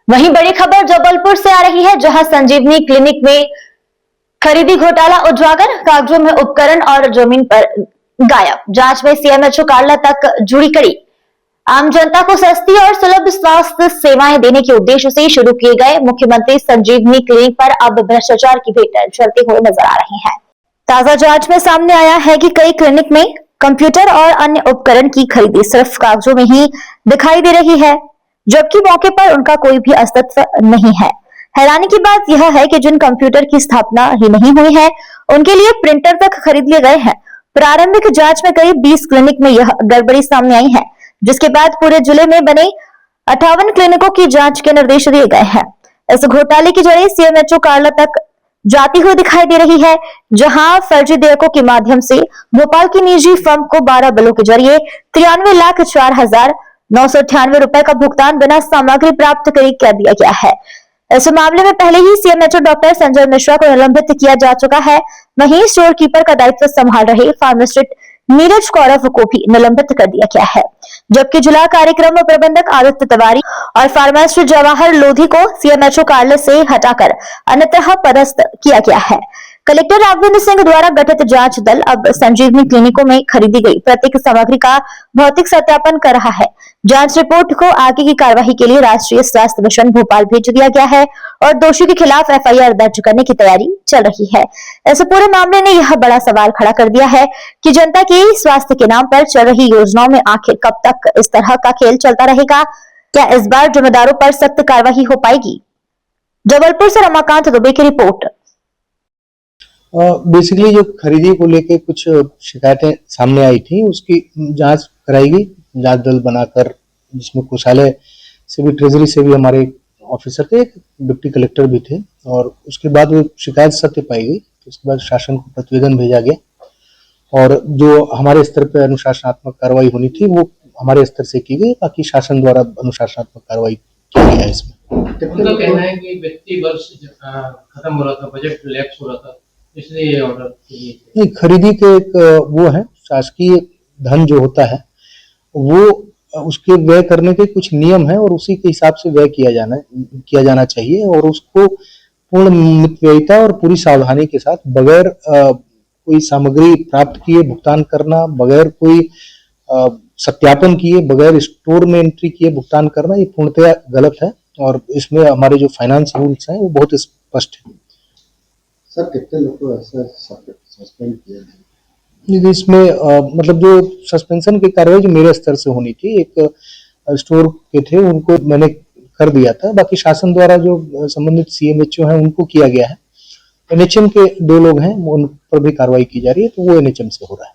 वहीं बड़ी खबर जबलपुर से आ रही है, जहां संजीवनी क्लिनिक में खरीदी घोटाला उजागर, कागजों में उपकरण और जमीन पर गायब। जांच में सीएमएचओ कार्ला तक जुड़ी कड़ी। आम जनता को सस्ती और सुलभ स्वास्थ्य सेवाएं देने के उद्देश्य से शुरू किए गए मुख्यमंत्री संजीवनी क्लिनिक पर अब भ्रष्टाचार की भेंट चलते हुए नजर आ रहे हैं। ताजा जांच में सामने आया है कि कई क्लिनिक में कंप्यूटर और अन्य उपकरण की खरीदी सिर्फ कागजों में ही दिखाई दे रही है, जबकि मौके पर उनका कोई भी अस्तित्व नहीं है। हैरानी की बात यह है कि जिन कंप्यूटर की स्थापना ही नहीं हुई है, उनके लिए प्रिंटर तक खरीद लिए गए हैं। प्रारंभिक जांच में करीब 20 क्लिनिक में यह गड़बड़ी सामने आई है, जिसके बाद पूरे जिले में बने 58 क्लिनिकों की जांच के निर्देश दिए गए हैं। इस घोटाले की जड़ें सीएमएचओ कार्ला तक जाती हुई दिखाई दे रही है, जहां फर्जी देयकों के माध्यम से भोपाल की निजी फर्म को 12 बिलों के जरिए 93,04,998 रुपए का भुगतान बिना सामग्री प्राप्त कर दिया गया है। इस मामले में पहले ही सीएमएचओ डॉक्टर संजय मिश्रा को निलंबित किया जा चुका है। वहीं स्टोर कीपर का दायित्व संभाल रहे फार्मासिस्ट नीरज कौरव को भी निलंबित कर दिया गया है, जबकि जिला कार्यक्रम प्रबंधक आदित्य तिवारी और फार्मासिस्ट जवाहर लोधी को सीएमएचओ कार्यालय से हटाकर अन्यतः पदस्थ किया गया है। कलेक्टर राघवेंद्र सिंह द्वारा गठित जांच दल अब संजीवनी क्लिनिकों में खरीदी गई प्रत्येक सामग्री का भौतिक सत्यापन कर रहा है। जांच रिपोर्ट को आगे की कार्रवाई के लिए राष्ट्रीय स्वास्थ्य मिशन भोपाल भेज दिया गया है और दोषी के खिलाफ एफआईआर दर्ज करने की तैयारी चल रही है। इस पूरे मामले ने यह बड़ा सवाल खड़ा कर दिया है कि जनता के स्वास्थ्य के नाम पर चल रही योजनाओं में आखिर कब तक इस तरह का खेल चलता रहेगा। क्या इस बार जिम्मेदारों पर सख्त कार्रवाई हो पाएगी? जबलपुर से रमाकांत दुबे की रिपोर्ट। बेसिकली जो खरीदी को लेके कुछ शिकायतें सामने आई थी, उसकी जांच कराएगी जांच दल बनाकर, जिसमें कोषालय से भी, ट्रेजरी से भी हमारे ऑफिसर थे, डिप्टी कलेक्टर भी थे, और उसके बाद वो शिकायत सत्य पाई गई। तो उसके बाद शासन को प्रतिवेदन भेजा गया और जो हमारे स्तर पर अनुशासनात्मक कार्रवाई होनी थी वो हमारे स्तर से की गई। बाकी शासन द्वारा अनुशासनात्मक कार्रवाई की गई है। इसमें उनका कहना है कि वित्तीय वर्ष खत्म हो रहा था, बजट रिलैक्स हो रहा था, इसलिए ऑर्डर नहीं, खरीदी के एक वो है, शासकीय धन जो होता है वो उसके व्यय करने के कुछ नियम है और उसी के हिसाब से व्यय किया जाना चाहिए, और उसको पूर्ण मितव्ययिता और पूरी सावधानी के साथ, बगैर कोई सामग्री प्राप्त किए भुगतान करना, बगैर कोई सत्यापन किए, बगैर स्टोर में एंट्री किए भुगतान करना, ये पूर्णतः गलत है। और इसमें हमारे जो फाइनेंस रूल्स हैं वो बहुत स्पष्ट है। सर, कितने लोग को ऐसा सस्पेंड किया है? इसमें मतलब जो सस्पेंशन की कार्रवाई जो मेरे स्तर से होनी थी, एक स्टोर के थे उनको मैंने कर दिया था। बाकी शासन द्वारा जो संबंधित सीएमएचओ हैं उनको किया गया है। एनएचएम के 2 लोग हैं, उन पर भी कार्रवाई की जा रही है, तो वो एनएचएम से हो रहा है।